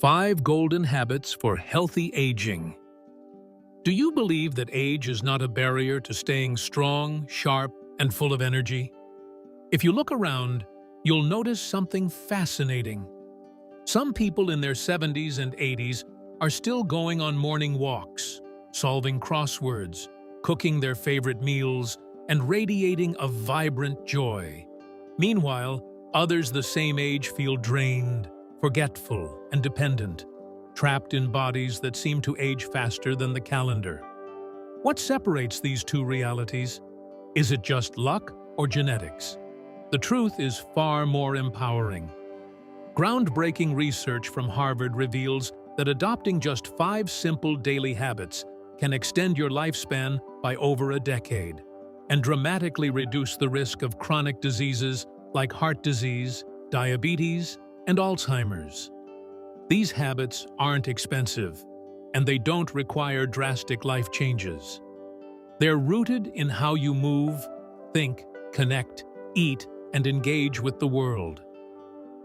5 Golden Habits for Healthy Aging. Do you believe that age is not a barrier to staying strong, sharp, and full of energy? If you look around, you'll notice something fascinating. Some people in their 70s and 80s are still going on morning walks, solving crosswords, cooking their favorite meals, and radiating a vibrant joy. Meanwhile, others the same age feel drained, forgetful, and dependent, trapped in bodies that seem to age faster than the calendar. What separates these two realities? Is it just luck or genetics? The truth is far more empowering. Groundbreaking research from Harvard reveals that adopting just 5 simple daily habits can extend your lifespan by over a decade and dramatically reduce the risk of chronic diseases like heart disease, diabetes, and Alzheimer's. These habits aren't expensive, and they don't require drastic life changes. They're rooted in how you move, think, connect, eat, and engage with the world.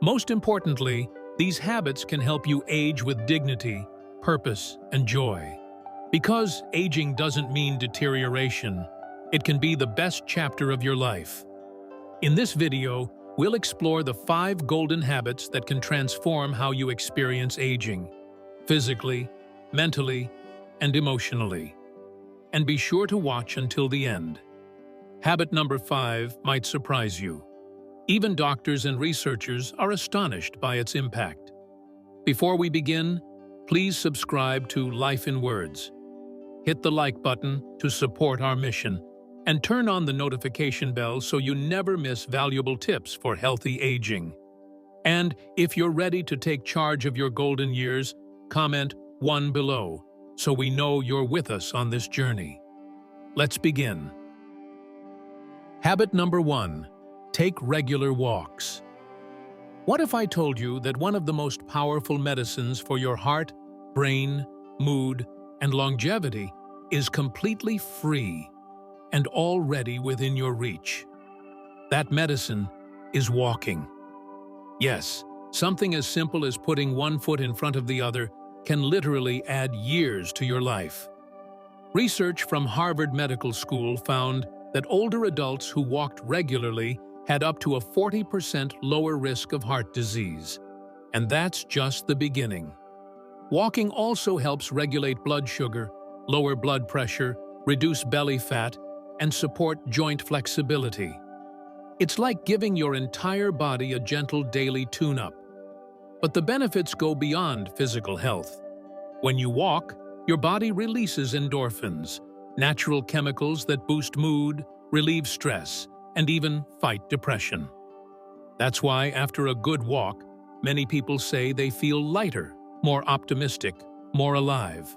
Most importantly, these habits can help you age with dignity, purpose, and joy. Because aging doesn't mean deterioration, it can be the best chapter of your life. In this video, we'll explore the 5 golden habits that can transform how you experience aging, physically, mentally, and emotionally. And be sure to watch until the end. Habit number 5 might surprise you. Even doctors and researchers are astonished by its impact. Before we begin, please subscribe to Life in Words. Hit the like button to support our mission, and turn on the notification bell so you never miss valuable tips for healthy aging. And if you're ready to take charge of your golden years, comment 1 below so we know you're with us on this journey. Let's begin. Habit number 1. Take regular walks. What if I told you that one of the most powerful medicines for your heart, brain, mood, and longevity is completely free and already within your reach? That medicine is walking. Yes, something as simple as putting one foot in front of the other can literally add years to your life. Research from Harvard Medical School found that older adults who walked regularly had up to a 40% lower risk of heart disease. And that's just the beginning. Walking also helps regulate blood sugar, lower blood pressure, reduce belly fat, and support joint flexibility. It's like giving your entire body a gentle daily tune-up. But the benefits go beyond physical health. When you walk, your body releases endorphins, natural chemicals that boost mood, relieve stress, and even fight depression. That's why after a good walk, many people say they feel lighter, more optimistic, more alive.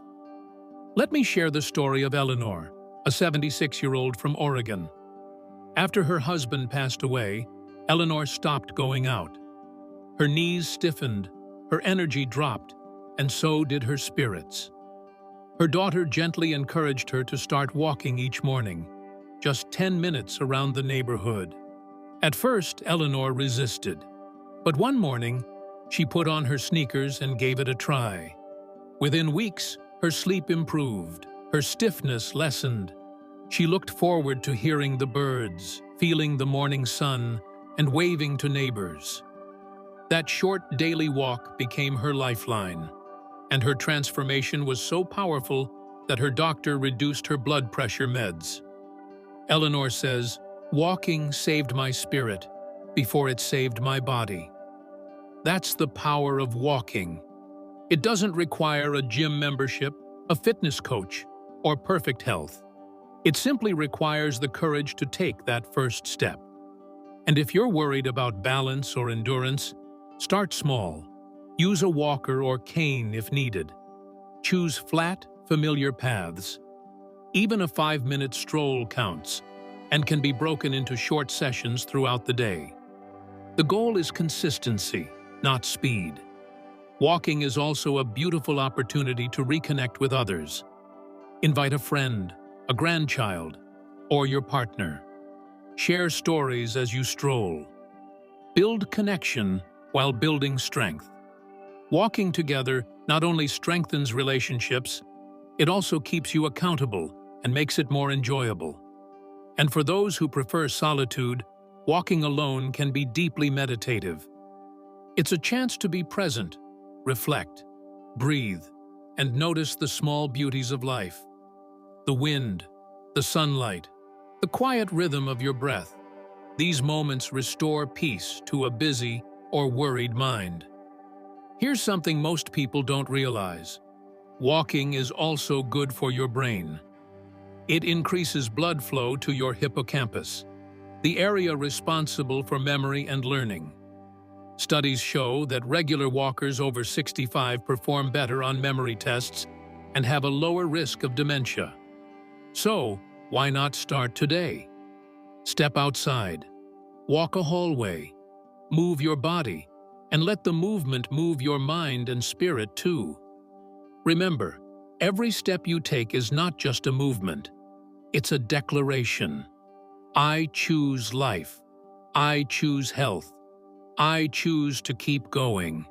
Let me share the story of Eleanor, a 76-year-old from Oregon. After her husband passed away, Eleanor stopped going out. Her knees stiffened, her energy dropped, and so did her spirits. Her daughter gently encouraged her to start walking each morning, just 10 minutes around the neighborhood. At first, Eleanor resisted, but one morning, she put on her sneakers and gave it a try. Within weeks, her sleep improved, her stiffness lessened. She looked forward to hearing the birds, feeling the morning sun, and waving to neighbors. That short daily walk became her lifeline, and her transformation was so powerful that her doctor reduced her blood pressure meds. Eleanor says, "Walking saved my spirit before it saved my body." That's the power of walking. It doesn't require a gym membership, a fitness coach, or perfect health. It simply requires the courage to take that first step. And if you're worried about balance or endurance, start small. Use a walker or cane if needed. Choose flat, familiar paths. Even a 5-minute stroll counts and can be broken into short sessions throughout the day. The goal is consistency, not speed. Walking is also a beautiful opportunity to reconnect with others. Invite a friend, a grandchild, or your partner. Share stories as you stroll. Build connection while building strength. Walking together not only strengthens relationships, it also keeps you accountable and makes it more enjoyable. And for those who prefer solitude, walking alone can be deeply meditative. It's a chance to be present, reflect, breathe, and notice the small beauties of life. The wind, the sunlight, the quiet rhythm of your breath. These moments restore peace to a busy or worried mind. Here's something most people don't realize. Walking is also good for your brain. It increases blood flow to your hippocampus, the area responsible for memory and learning. Studies show that regular walkers over 65 perform better on memory tests and have a lower risk of dementia. So, why not start today? Step outside, walk a hallway, move your body, and let the movement move your mind and spirit too. Remember, every step you take is not just a movement. It's a declaration. I choose life. I choose health. I choose to keep going.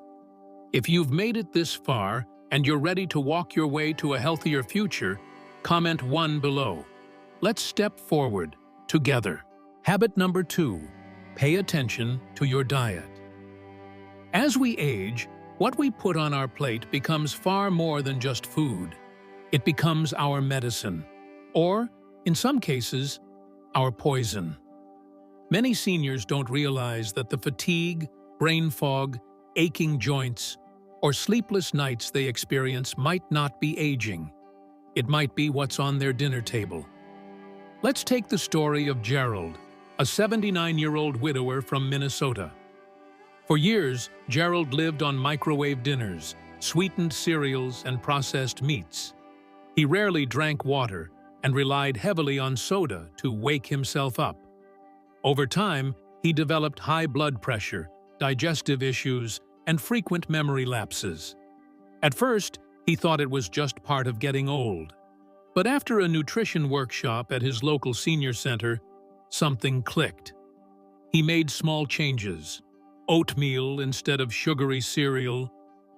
If you've made it this far and you're ready to walk your way to a healthier future, comment 1 below. Let's step forward together. Habit number 2, pay attention to your diet. As we age, what we put on our plate becomes far more than just food. It becomes our medicine, or, in some cases, our poison. Many seniors don't realize that the fatigue, brain fog, aching joints, or sleepless nights they experience might not be aging. It might be what's on their dinner table. Let's take the story of Gerald, a 79-year-old widower from Minnesota. For years, Gerald lived on microwave dinners, sweetened cereals, and processed meats. He rarely drank water and relied heavily on soda to wake himself up. Over time, he developed high blood pressure, digestive issues, and frequent memory lapses. At first, he thought it was just part of getting old. But after a nutrition workshop at his local senior center, something clicked. He made small changes: oatmeal instead of sugary cereal,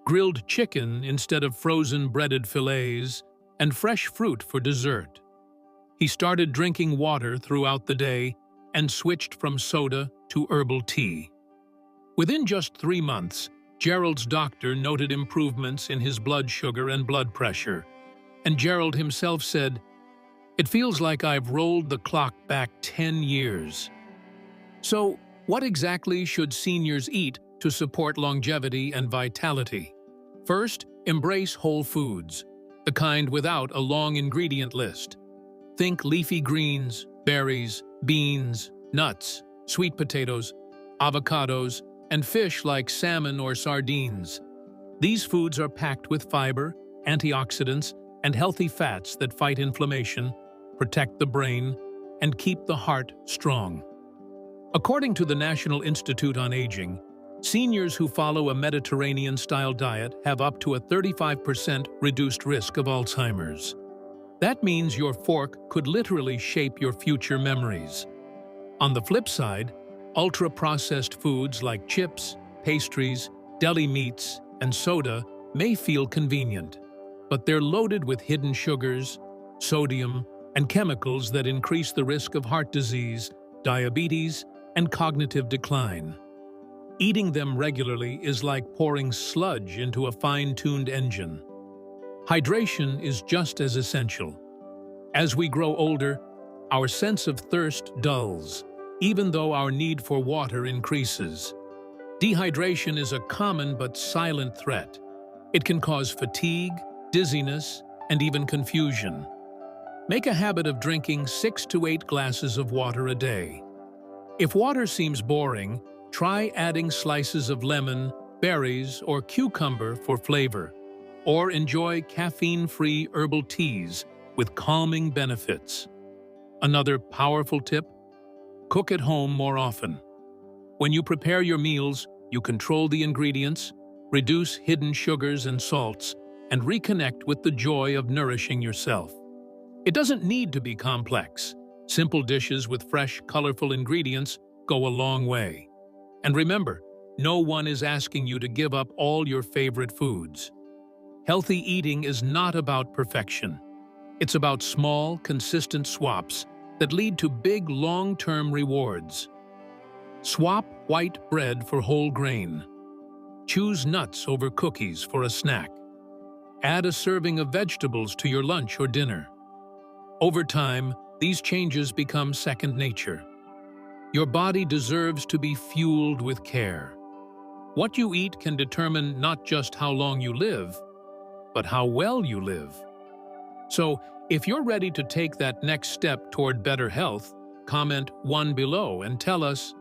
grilled chicken instead of frozen breaded fillets, and fresh fruit for dessert. He started drinking water throughout the day and switched from soda to herbal tea. Within just 3 months, Gerald's doctor noted improvements in his blood sugar and blood pressure, and Gerald himself said, "It feels like I've rolled the clock back 10 years." So, what exactly should seniors eat to support longevity and vitality? First, embrace whole foods, the kind without a long ingredient list. Think leafy greens, berries, beans, nuts, sweet potatoes, avocados, and fish like salmon or sardines. These foods are packed with fiber, antioxidants, and healthy fats that fight inflammation, protect the brain, and keep the heart strong. According to the National Institute on Aging, seniors who follow a Mediterranean-style diet have up to a 35% reduced risk of Alzheimer's. That means your fork could literally shape your future memories. On the flip side, ultra-processed foods like chips, pastries, deli meats, and soda may feel convenient, but they're loaded with hidden sugars, sodium, and chemicals that increase the risk of heart disease, diabetes, and cognitive decline. Eating them regularly is like pouring sludge into a fine-tuned engine. Hydration is just as essential. As we grow older, our sense of thirst dulls, even though our need for water increases. Dehydration is a common but silent threat. It can cause fatigue, dizziness, and even confusion. Make a habit of drinking 6 to 8 glasses of water a day. If water seems boring, try adding slices of lemon, berries, or cucumber for flavor, or enjoy caffeine-free herbal teas with calming benefits. Another powerful tip: cook at home more often. When you prepare your meals, you control the ingredients, reduce hidden sugars and salts, and reconnect with the joy of nourishing yourself. It doesn't need to be complex. Simple dishes with fresh, colorful ingredients go a long way. And remember, no one is asking you to give up all your favorite foods. Healthy eating is not about perfection. It's about small, consistent swaps that lead to big, long-term rewards. Swap white bread for whole grain. Choose nuts over cookies for a snack. Add a serving of vegetables to your lunch or dinner. Over time, these changes become second nature. Your body deserves to be fueled with care. What you eat can determine not just how long you live, but how well you live. So, if you're ready to take that next step toward better health, comment 1 below and tell us,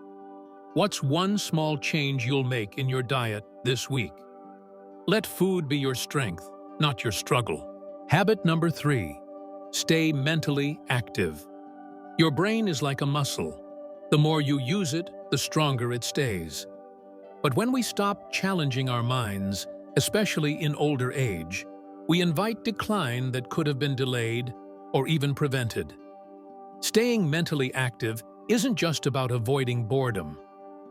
what's one small change you'll make in your diet this week? Let food be your strength, not your struggle. Habit number 3. Stay mentally active. Your brain is like a muscle. The more you use it, the stronger it stays. But when we stop challenging our minds, especially in older age, we invite decline that could have been delayed or even prevented. Staying mentally active isn't just about avoiding boredom.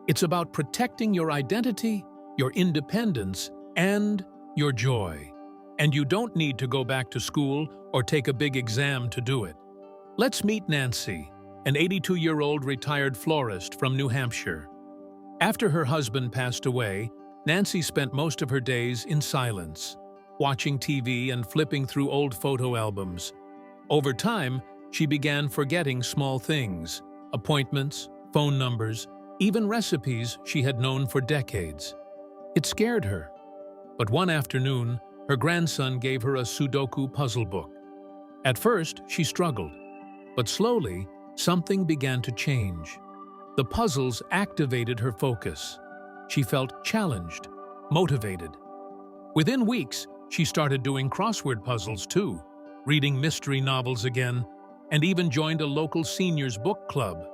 It's about protecting your identity, your independence, and your joy. And you don't need to go back to school or take a big exam to do it. Let's meet Nancy, an 82-year-old retired florist from New Hampshire. After her husband passed away, Nancy spent most of her days in silence, watching TV and flipping through old photo albums. Over time, she began forgetting small things, appointments, phone numbers, even recipes she had known for decades. It scared her. But one afternoon, her grandson gave her a Sudoku puzzle book. At first, she struggled, but slowly, something began to change. The puzzles activated her focus. She felt challenged, motivated. Within weeks, she started doing crossword puzzles too, reading mystery novels again, and even joined a local seniors book club.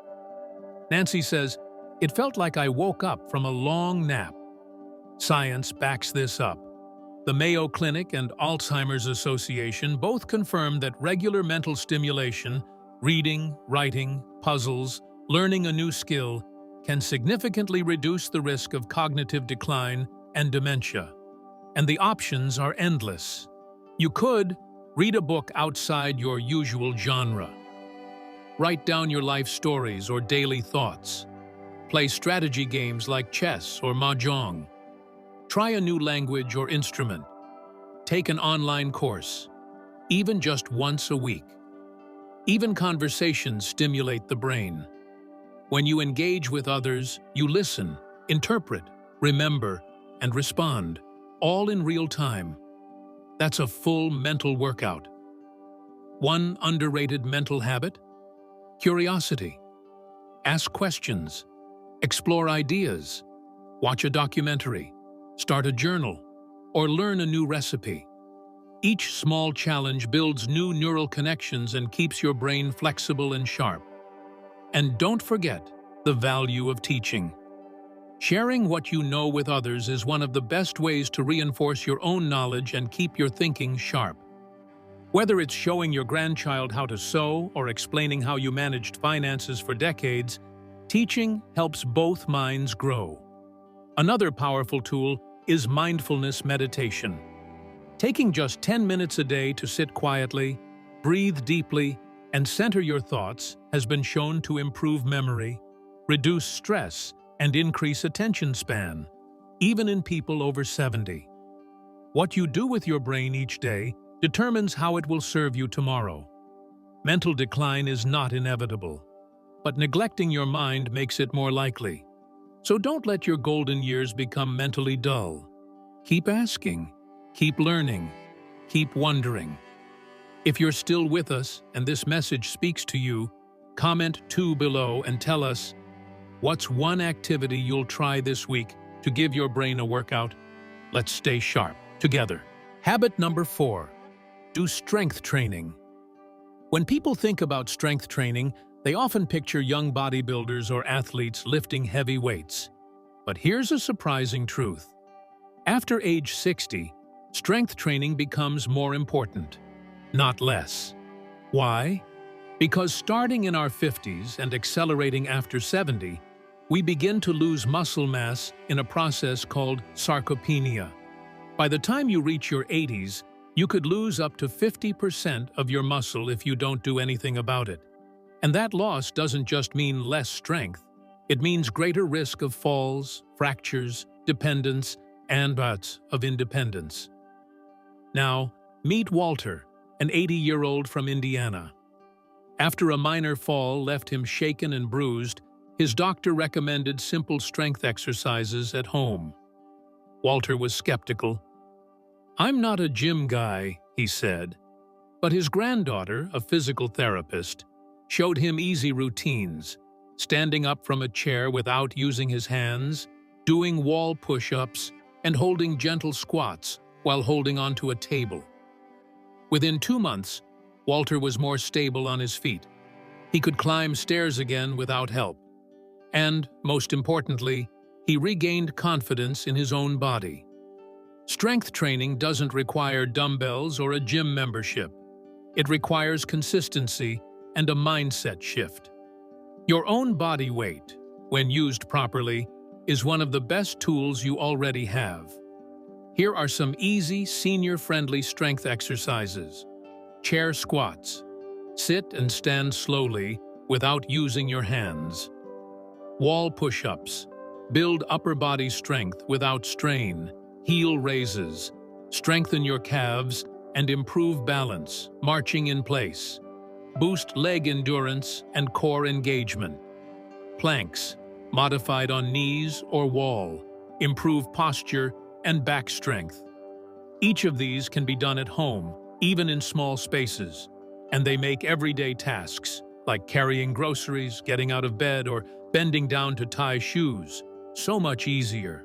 Nancy says, "It felt like I woke up from a long nap." Science backs this up. The Mayo Clinic and Alzheimer's Association both confirm that regular mental stimulation, reading, writing, puzzles, learning a new skill, can significantly reduce the risk of cognitive decline and dementia. And the options are endless. You could read a book outside your usual genre. Write down your life stories or daily thoughts. Play strategy games like chess or mahjong. Try a new language or instrument. Take an online course, even just once a week. Even conversations stimulate the brain. When you engage with others, you listen, interpret, remember, and respond, all in real time. That's a full mental workout. One underrated mental habit? Curiosity. Ask questions. Explore ideas. Watch a documentary. Start a journal. Or learn a new recipe. Each small challenge builds new neural connections and keeps your brain flexible and sharp. And don't forget the value of teaching. Sharing what you know with others is one of the best ways to reinforce your own knowledge and keep your thinking sharp. Whether it's showing your grandchild how to sew or explaining how you managed finances for decades, teaching helps both minds grow. Another powerful tool is mindfulness meditation. Taking just 10 minutes a day to sit quietly, breathe deeply, and center your thoughts has been shown to improve memory, reduce stress, and increase attention span, even in people over 70. What you do with your brain each day determines how it will serve you tomorrow. Mental decline is not inevitable, but neglecting your mind makes it more likely. So don't let your golden years become mentally dull. Keep asking, keep learning, keep wondering. If you're still with us and this message speaks to you, comment 2 below and tell us, what's one activity you'll try this week to give your brain a workout? Let's stay sharp together. Habit number 4. Do strength training. When people think about strength training, they often picture young bodybuilders or athletes lifting heavy weights. But here's a surprising truth. After age 60, strength training becomes more important, not less. Why? Because starting in our 50s and accelerating after 70, we begin to lose muscle mass in a process called sarcopenia. By the time you reach your 80s, you could lose up to 50% of your muscle if you don't do anything about it. And that loss doesn't just mean less strength. It means greater risk of falls, fractures, dependence, and bouts of independence. Now, meet Walter, an 80-year-old from Indiana. After a minor fall left him shaken and bruised, his doctor recommended simple strength exercises at home. Walter was skeptical. "I'm not a gym guy," he said. But his granddaughter, a physical therapist, showed him easy routines, standing up from a chair without using his hands, doing wall push-ups, and holding gentle squats while holding onto a table. Within 2 months, Walter was more stable on his feet. He could climb stairs again without help. And, most importantly, he regained confidence in his own body. Strength training doesn't require dumbbells or a gym membership. It requires consistency and a mindset shift. Your own body weight, when used properly, is one of the best tools you already have. Here are some easy, senior-friendly strength exercises. Chair squats. Sit and stand slowly without using your hands. Wall push-ups. Build upper body strength without strain. Heel raises. Strengthen your calves and improve balance, marching in place. Boost leg endurance and core engagement. Planks, modified on knees or wall, improve posture and back strength. Each of these can be done at home, even in small spaces, and they make everyday tasks, like carrying groceries, getting out of bed, or bending down to tie shoes, so much easier.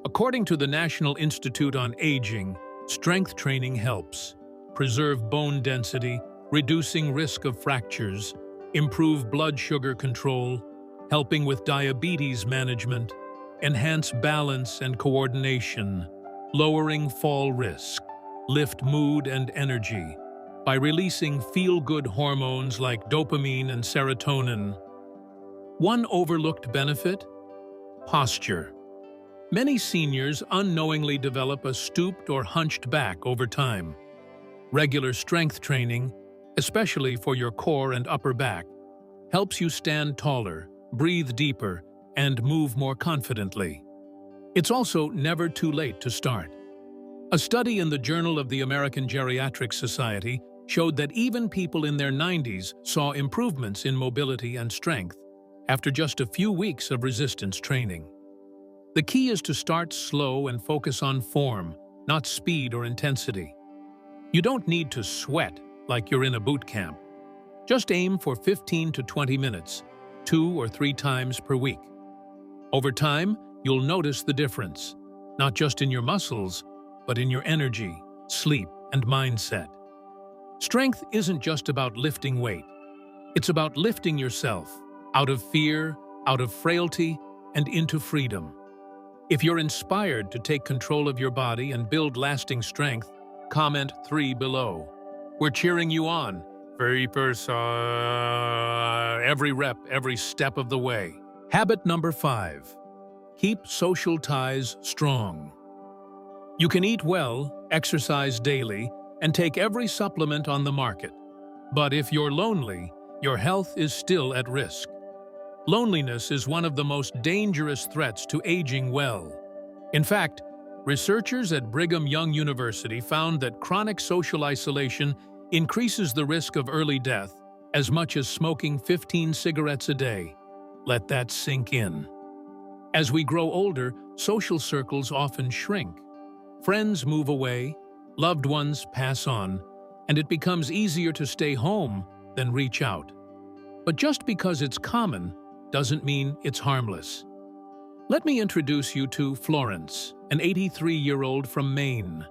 According to the National Institute on Aging, strength training helps preserve bone density, reducing risk of fractures, improve blood sugar control, helping with diabetes management, enhance balance and coordination, lowering fall risk, lift mood and energy by releasing feel-good hormones like dopamine and serotonin. One overlooked benefit? Posture. Many seniors unknowingly develop a stooped or hunched back over time. Regular strength training, especially for your core and upper back, helps you stand taller, breathe deeper, and move more confidently. It's also never too late to start. A study in the Journal of the American Geriatric Society showed that even people in their 90s saw improvements in mobility and strength after just a few weeks of resistance training. The key is to start slow and focus on form, not speed or intensity. You don't need to sweat like you're in a boot camp. Just aim for 15 to 20 minutes, 2 or 3 times per week. Over time, you'll notice the difference, not just in your muscles, but in your energy, sleep, and mindset. Strength isn't just about lifting weight. It's about lifting yourself out of fear, out of frailty, and into freedom. If you're inspired to take control of your body and build lasting strength, comment 3 below. We're cheering you on. Every rep, every step of the way. Habit number 5. Keep social ties strong. You can eat well, exercise daily, and take every supplement on the market. But if you're lonely, your health is still at risk. Loneliness is one of the most dangerous threats to aging well. In fact, researchers at Brigham Young University found that chronic social isolation increases the risk of early death as much as smoking 15 cigarettes a day. Let that sink in. As we grow older, social circles often shrink. Friends move away, loved ones pass on, and it becomes easier to stay home than reach out. But just because it's common doesn't mean it's harmless. Let me introduce you to Florence, an 83-year-old from Maine.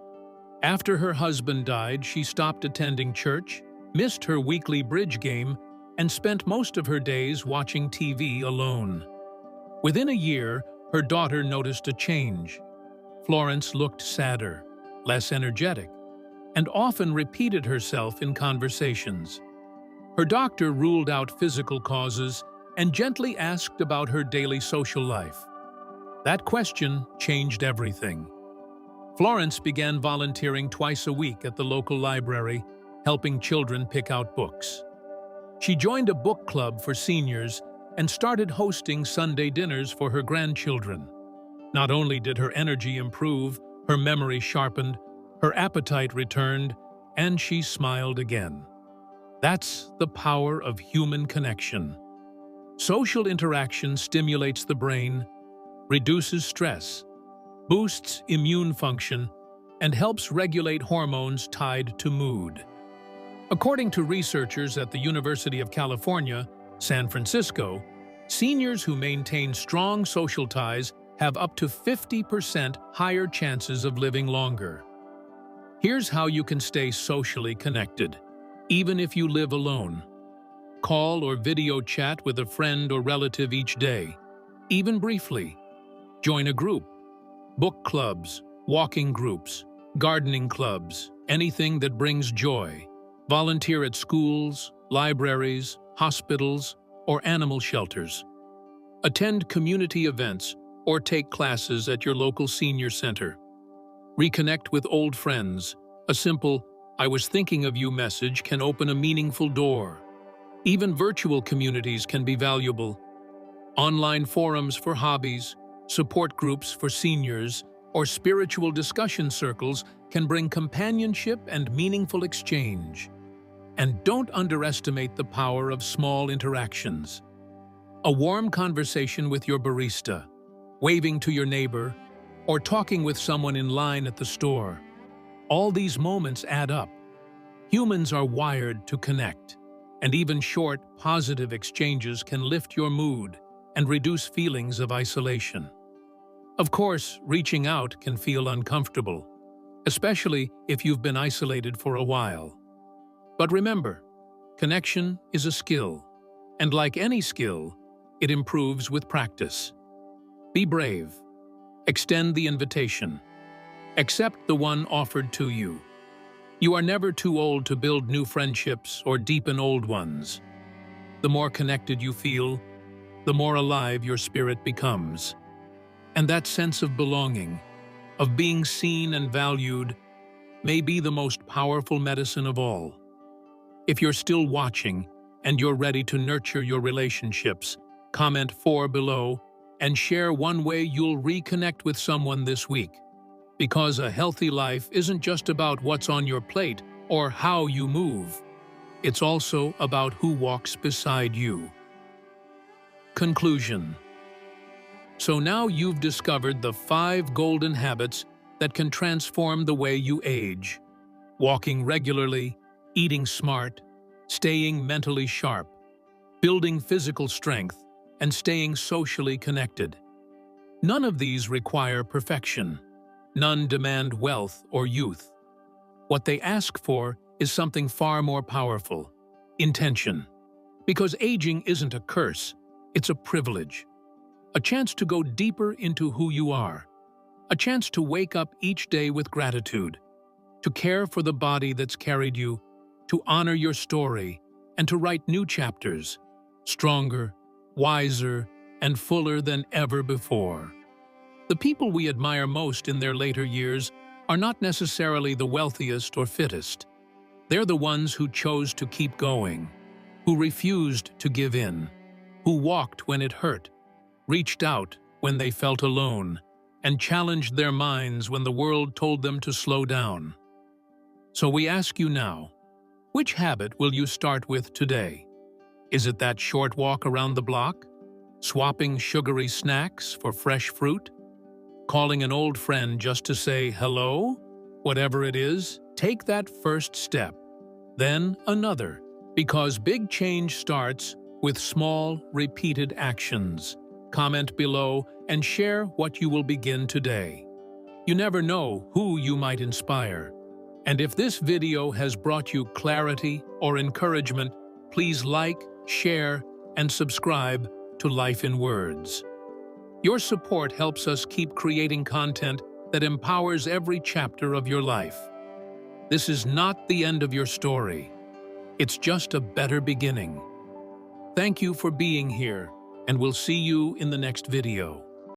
After her husband died, she stopped attending church, missed her weekly bridge game, and spent most of her days watching TV alone. Within a year, her daughter noticed a change. Florence looked sadder, less energetic, and often repeated herself in conversations. Her doctor ruled out physical causes and gently asked about her daily social life. That question changed everything. Florence began volunteering twice a week at the local library, helping children pick out books. She joined a book club for seniors and started hosting Sunday dinners for her grandchildren. Not only did her energy improve, her memory sharpened, her appetite returned, and she smiled again. That's the power of human connection. Social interaction stimulates the brain, reduces stress, boosts immune function, and helps regulate hormones tied to mood. According to researchers at the University of California, San Francisco, seniors who maintain strong social ties have up to 50% higher chances of living longer. Here's how you can stay socially connected, even if you live alone. Call or video chat with a friend or relative each day, even briefly. Join a group, book clubs, walking groups, gardening clubs, anything that brings joy. Volunteer at schools, libraries, hospitals, or animal shelters. Attend community events or take classes at your local senior center. Reconnect with old friends. A simple, "I was thinking of you" message can open a meaningful door. Even virtual communities can be valuable. Online forums for hobbies, support groups for seniors, or spiritual discussion circles can bring companionship and meaningful exchange. And don't underestimate the power of small interactions. A warm conversation with your barista, waving to your neighbor, or talking with someone in line at the store. All these moments add up. Humans are wired to connect, and even short, positive exchanges can lift your mood and reduce feelings of isolation. Of course, reaching out can feel uncomfortable, especially if you've been isolated for a while. But remember, connection is a skill, and like any skill, it improves with practice. Be brave. Extend the invitation. Accept the one offered to you. You are never too old to build new friendships or deepen old ones. The more connected you feel, the more alive your spirit becomes. And that sense of belonging, of being seen and valued, may be the most powerful medicine of all. If you're still watching and you're ready to nurture your relationships, comment 4 below and share one way you'll reconnect with someone this week. Because a healthy life isn't just about what's on your plate or how you move. It's also about who walks beside you. Conclusion. So now you've discovered the 5 golden habits that can transform the way you age. Walking regularly, eating smart, staying mentally sharp, building physical strength, and staying socially connected. None of these require perfection. None demand wealth or youth. What they ask for is something far more powerful: intention. Because aging isn't a curse, it's a privilege. A chance to go deeper into who you are. A chance to wake up each day with gratitude. To care for the body that's carried you. To honor your story. And to write new chapters. Stronger, wiser, and fuller than ever before. The people we admire most in their later years are not necessarily the wealthiest or fittest. They're the ones who chose to keep going, who refused to give in, who walked when it hurt, reached out when they felt alone, and challenged their minds when the world told them to slow down. So we ask you now, which habit will you start with today? Is it that short walk around the block? Swapping sugary snacks for fresh fruit? Calling an old friend just to say hello? Whatever it is, take that first step. Then another, because big change starts with small, repeated actions. Comment below and share what you will begin today. You never know who you might inspire. And if this video has brought you clarity or encouragement, please like, share, and subscribe to Life in Words. Your support helps us keep creating content that empowers every chapter of your life. This is not the end of your story. It's just a better beginning. Thank you for being here, and we'll see you in the next video.